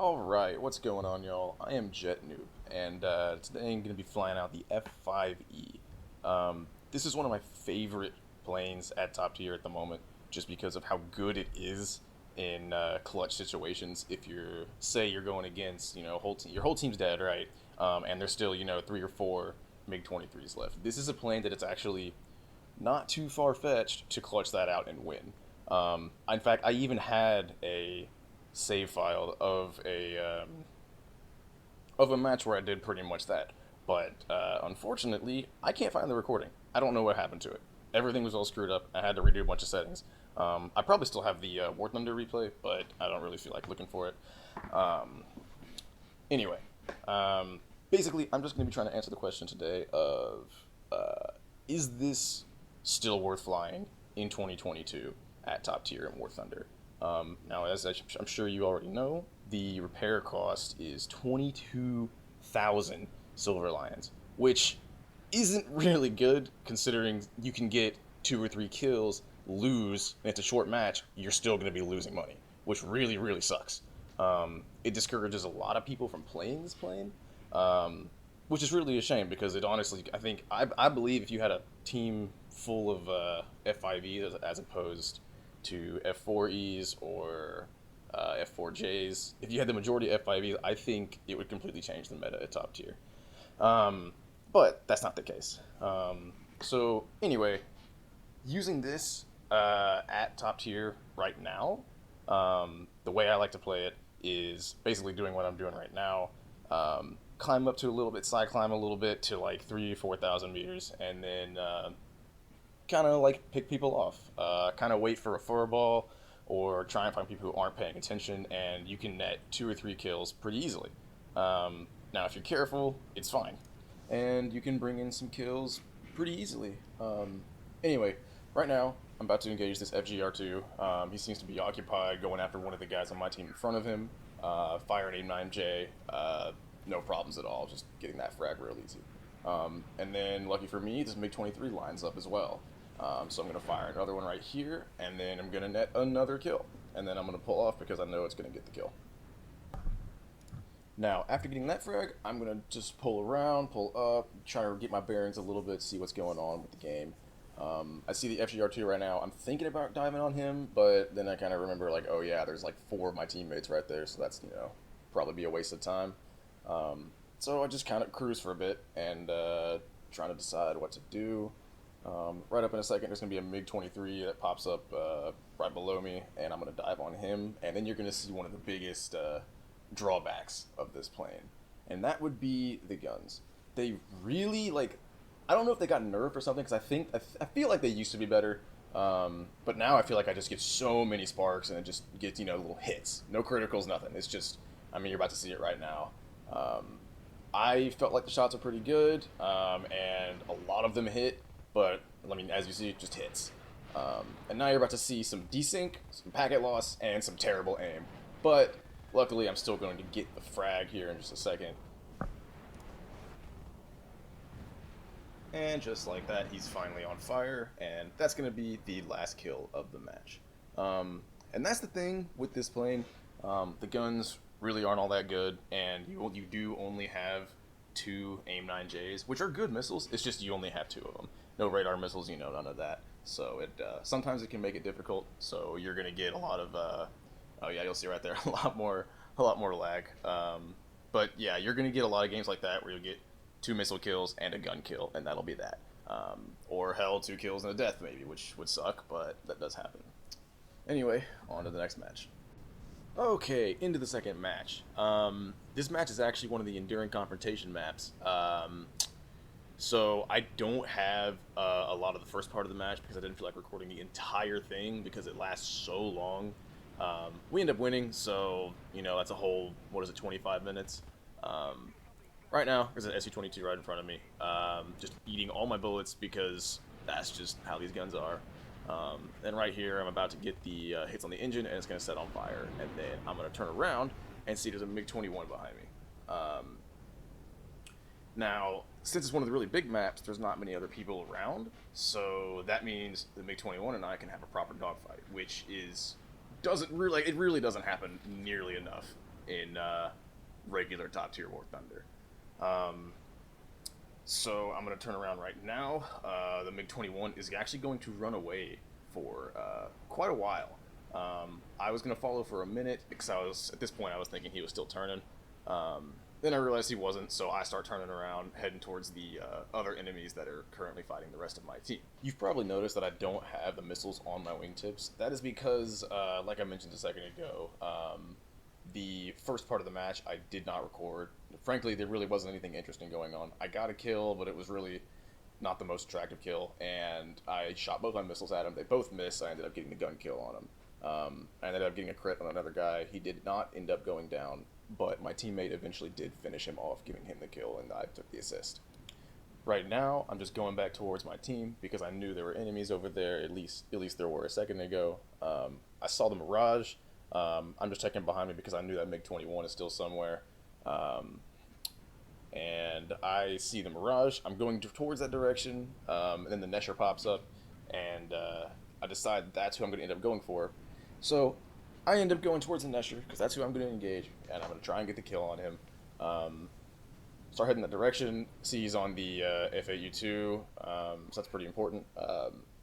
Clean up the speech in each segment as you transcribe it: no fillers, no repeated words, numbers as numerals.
Alright, what's going on, y'all? I am Jet Noob, and today I'm going to be flying out the F-5E. This is one of my favorite planes at top tier at the moment, just because of how good it is in clutch situations. If say you're going against, your whole team's dead, right? And there's still, 3 or 4 MiG-23s left. This is a plane that it's actually not too far-fetched to clutch that out and win. In fact, I even had a save file of a match where I did pretty much that. But unfortunately, I can't find the recording. I don't know what happened to it. Everything was all screwed up. I had to redo a bunch of settings. I probably still have the War Thunder replay, but I don't really feel like looking for it. Anyway, basically, I'm just going to be trying to answer the question today of is this still worth flying in 2022 at top tier in War Thunder? Now, as I'm sure you already know, the repair cost is 22,000 Silver Lions, which isn't really good considering you can get 2 or 3 kills, lose, and it's a short match, you're still going to be losing money, which really, really sucks. It discourages a lot of people from playing this plane, which is really a shame because it honestly, I believe if you had a team full of F-5Es as opposed to F-4Es or F-4Js, if you had the majority of F-5Es, I think it would completely change the meta at top tier. But that's not the case. So anyway, using this at top tier right now, the way I like to play it is basically doing what I'm doing right now. Climb up to a little bit, side climb a little bit to like 3,000 to 4,000 meters, and then kind of like pick people off. Kind of wait for a furball or try and find people who aren't paying attention, and you can net 2 or 3 kills pretty easily. Now, if you're careful, it's fine, and you can bring in some kills pretty easily. Anyway, right now, I'm about to engage this FGR2. He seems to be occupied going after one of the guys on my team in front of him. Fire an AIM-9J, no problems at all, just getting that frag real easy. And then, lucky for me, this MiG-23 lines up as well. So I'm going to fire another one right here, and then I'm going to net another kill. And then I'm going to pull off because I know it's going to get the kill. Now, after getting that frag, I'm going to just pull around, pull up, try to get my bearings a little bit, see what's going on with the game. I see the FGR2 right now. I'm thinking about diving on him, but then I kind of remember, like, oh yeah, there's like 4 of my teammates right there, so that's, probably be a waste of time. So I just kind of cruise for a bit and trying to decide what to do. Right up in a second, there's going to be a MiG-23 that pops up right below me, and I'm going to dive on him. And then you're going to see one of the biggest drawbacks of this plane, and that would be the guns. They really, I don't know if they got nerfed or something, because I feel like they used to be better, but now I feel like I just get so many sparks, and it just gets, little hits. No criticals, nothing. It's just, you're about to see it right now. I felt like the shots were pretty good, and a lot of them hit, but as you see, it just hits. And now you're about to see some desync, some packet loss, and some terrible aim. But luckily, I'm still going to get the frag here in just a second. And just like that, he's finally on fire, and that's going to be the last kill of the match. And that's the thing with this plane. The guns really aren't all that good, and you do only have 2 AIM-9Js, which are good missiles. It's just you only have 2 of them. No radar missiles, none of that. So it sometimes it can make it difficult. So you're gonna get a lot of oh yeah, you'll see right there a lot more lag. But yeah, you're gonna get a lot of games like that where you'll get 2 missile kills and a gun kill, and that'll be that. Or hell, 2 kills and a death maybe, which would suck, but that does happen. Anyway, on to the next match. Okay, into the second match. This match is actually one of the Enduring Confrontation maps. So I don't have a lot of the first part of the match because I didn't feel like recording the entire thing because it lasts so long. We end up winning, so, that's a whole, 25 minutes. Right now, there's an SU-22 right in front of me, just eating all my bullets because that's just how these guns are. And right here, I'm about to get the hits on the engine, and it's going to set on fire. And then I'm going to turn around and see there's a MiG-21 behind me. Now, since it's one of the really big maps, there's not many other people around, so that means the MiG-21 and I can have a proper dogfight, which it really doesn't happen nearly enough in regular top tier War Thunder. Um, so I'm going to turn around right now. The MiG-21 is actually going to run away for quite a while. I was going to follow for a minute because at this point I was thinking he was still turning. Then I realized he wasn't, so I start turning around, heading towards the other enemies that are currently fighting the rest of my team. You've probably noticed that I don't have the missiles on my wingtips. That is because, like I mentioned a second ago, the first part of the match I did not record. Frankly, there really wasn't anything interesting going on. I got a kill, but it was really not the most attractive kill, and I shot both my missiles at him. They both missed. I ended up getting the gun kill on him. I ended up getting a crit on another guy. He did not end up going down, but my teammate eventually did finish him off, giving him the kill, and I took the assist. Right now, I'm just going back towards my team because I knew there were enemies over there. At least there were a second ago. I saw the Mirage. I'm just checking behind me because I knew that MiG-21 is still somewhere. And I see the Mirage. I'm going towards that direction, and then the Nesher pops up, and I decide that's who I'm going to end up going for. So I end up going towards the Nesher because that's who I'm going to engage, and I'm going to try and get the kill on him. Start heading that direction. See he's on the F-5E, so that's pretty important.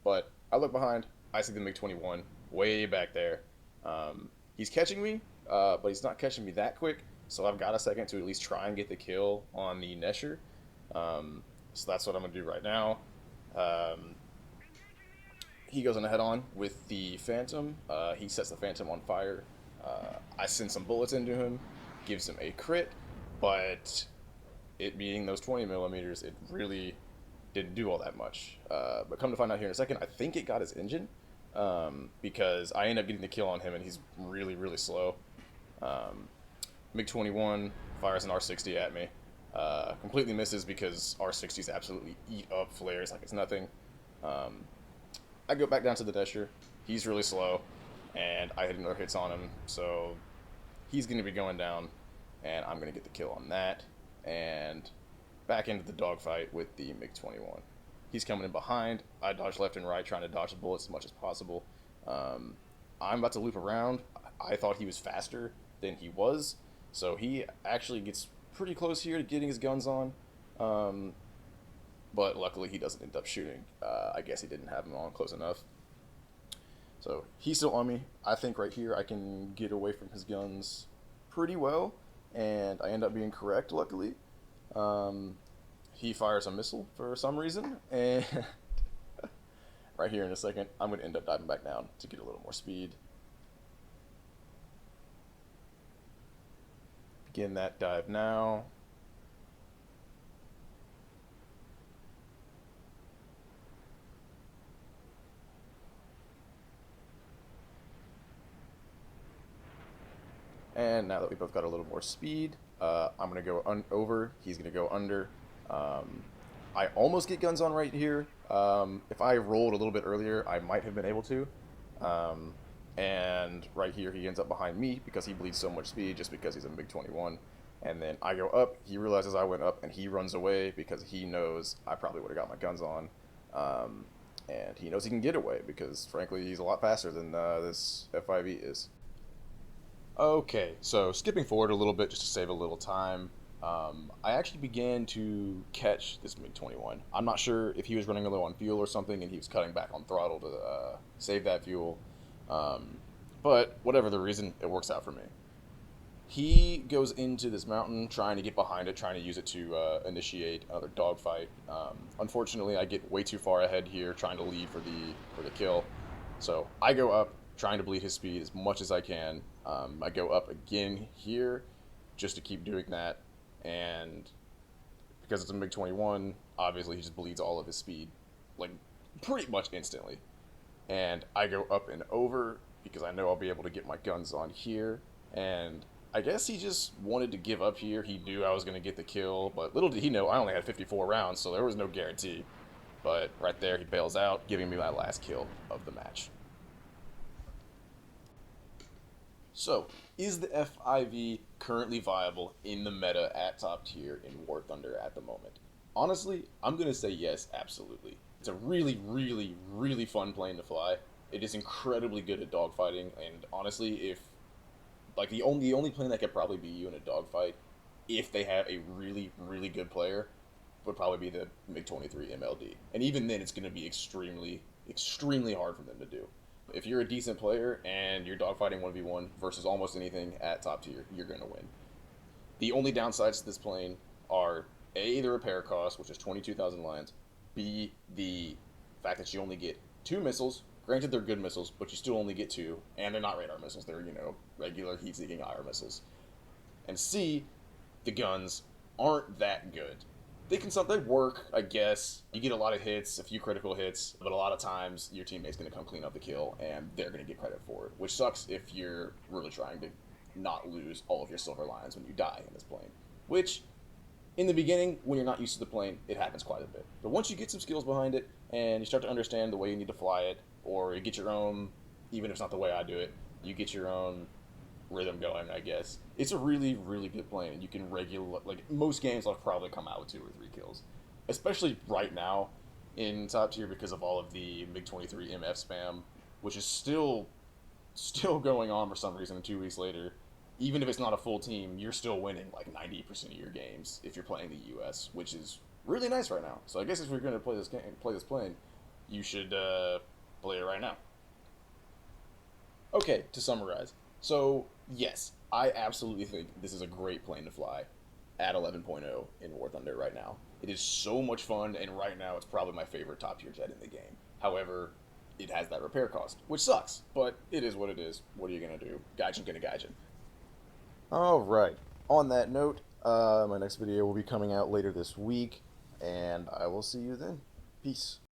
But I look behind. I see the MiG-21 way back there. He's catching me, but he's not catching me that quick. So I've got a second to at least try and get the kill on the Nesher. So that's what I'm going to do right now. He goes on a head-on with the Phantom. He sets the Phantom on fire. I send some bullets into him, gives him a crit, but it being those 20 millimeters, it really didn't do all that much. But come to find out here in a second, I think it got his engine, because I end up getting the kill on him, and he's really, really slow. MiG-21 fires an R60 at me. Completely misses because R60s absolutely eat up flares like it's nothing. I go back down to the Nesher. He's really slow, and I hit another hits on him, so he's going to be going down, and I'm going to get the kill on that, and back into the dogfight with the MiG-21. He's coming in behind. I dodge left and right, trying to dodge the bullets as much as possible. I'm about to loop around. I thought he was faster than he was, so he actually gets pretty close here to getting his guns on, but luckily he doesn't end up shooting. I guess he didn't have them on close enough. So he's still on me. I think right here I can get away from his guns pretty well, and I end up being correct, luckily. He fires a missile for some reason, and right here in a second, I'm going to end up diving back down to get a little more speed. Begin that dive now. And now that we both got a little more speed, I'm going to go over, he's going to go under. I almost get guns on right here. If I rolled a little bit earlier, I might have been able to. And right here, he ends up behind me because he bleeds so much speed just because he's a MiG-21. And then I go up, he realizes I went up, and he runs away because he knows I probably would have got my guns on. And he knows he can get away because, frankly, he's a lot faster than this F-5E is. Okay, so skipping forward a little bit just to save a little time, I actually began to catch this MiG-21. I'm not sure if he was running low on fuel or something and he was cutting back on throttle to save that fuel, but whatever the reason, it works out for me. He goes into this mountain trying to get behind it, trying to use it to initiate another dogfight. Unfortunately, I get way too far ahead here trying to lead for the kill, so I go up trying to bleed his speed as much as I can. I go up again here just to keep doing that, and because it's a MiG-21, obviously he just bleeds all of his speed, like, pretty much instantly. And I go up and over because I know I'll be able to get my guns on here, and I guess he just wanted to give up here. He knew I was going to get the kill, but little did he know I only had 54 rounds, so there was no guarantee. But right there, he bails out, giving me my last kill of the match. So, is the F-5E currently viable in the meta at top tier in War Thunder at the moment? Honestly, I'm going to say yes, absolutely. It's a really, really, really fun plane to fly. It is incredibly good at dogfighting, and honestly, if Like the only plane that could probably beat you in a dogfight, if they have a really really good player, would probably be the MiG-23 MLD. And even then, it's going to be extremely hard for them to do. If you're a decent player and you're dogfighting 1v1 versus almost anything at top tier, you're going to win. The only downsides to this plane are A, the repair cost, which is 22,000 lines, B, the fact that you only get two missiles. Granted, they're good missiles, but you still only get two, and they're not radar missiles. They're, regular heat-seeking IR missiles. And C, the guns aren't that good. They work, I guess. You get a lot of hits, a few critical hits, but a lot of times your teammate's going to come clean up the kill, and they're going to get credit for it, which sucks if you're really trying to not lose all of your silver lines when you die in this plane. Which, in the beginning, when you're not used to the plane, it happens quite a bit. But once you get some skills behind it, and you start to understand the way you need to fly it, or you get your own, even if it's not the way I do it, you get your own rhythm going, I guess. It's a really, really good plane, and you can most games I'll probably come out with 2 or 3 kills. Especially right now in top tier because of all of the MiG-23 MF spam, which is still going on for some reason, and 2 weeks later. Even if it's not a full team, you're still winning like 90% of your games if you're playing the US, which is really nice right now. So I guess if we're going to play this plane, you should play it right now. Okay, to summarize. So, yes, I absolutely think this is a great plane to fly at 11.0 in War Thunder right now. It is so much fun, and right now it's probably my favorite top tier jet in the game. However, it has that repair cost, which sucks, but it is what it is. What are you going to do? Gaijin gonna Gaijin. Alright, on that note, my next video will be coming out later this week, and I will see you then. Peace.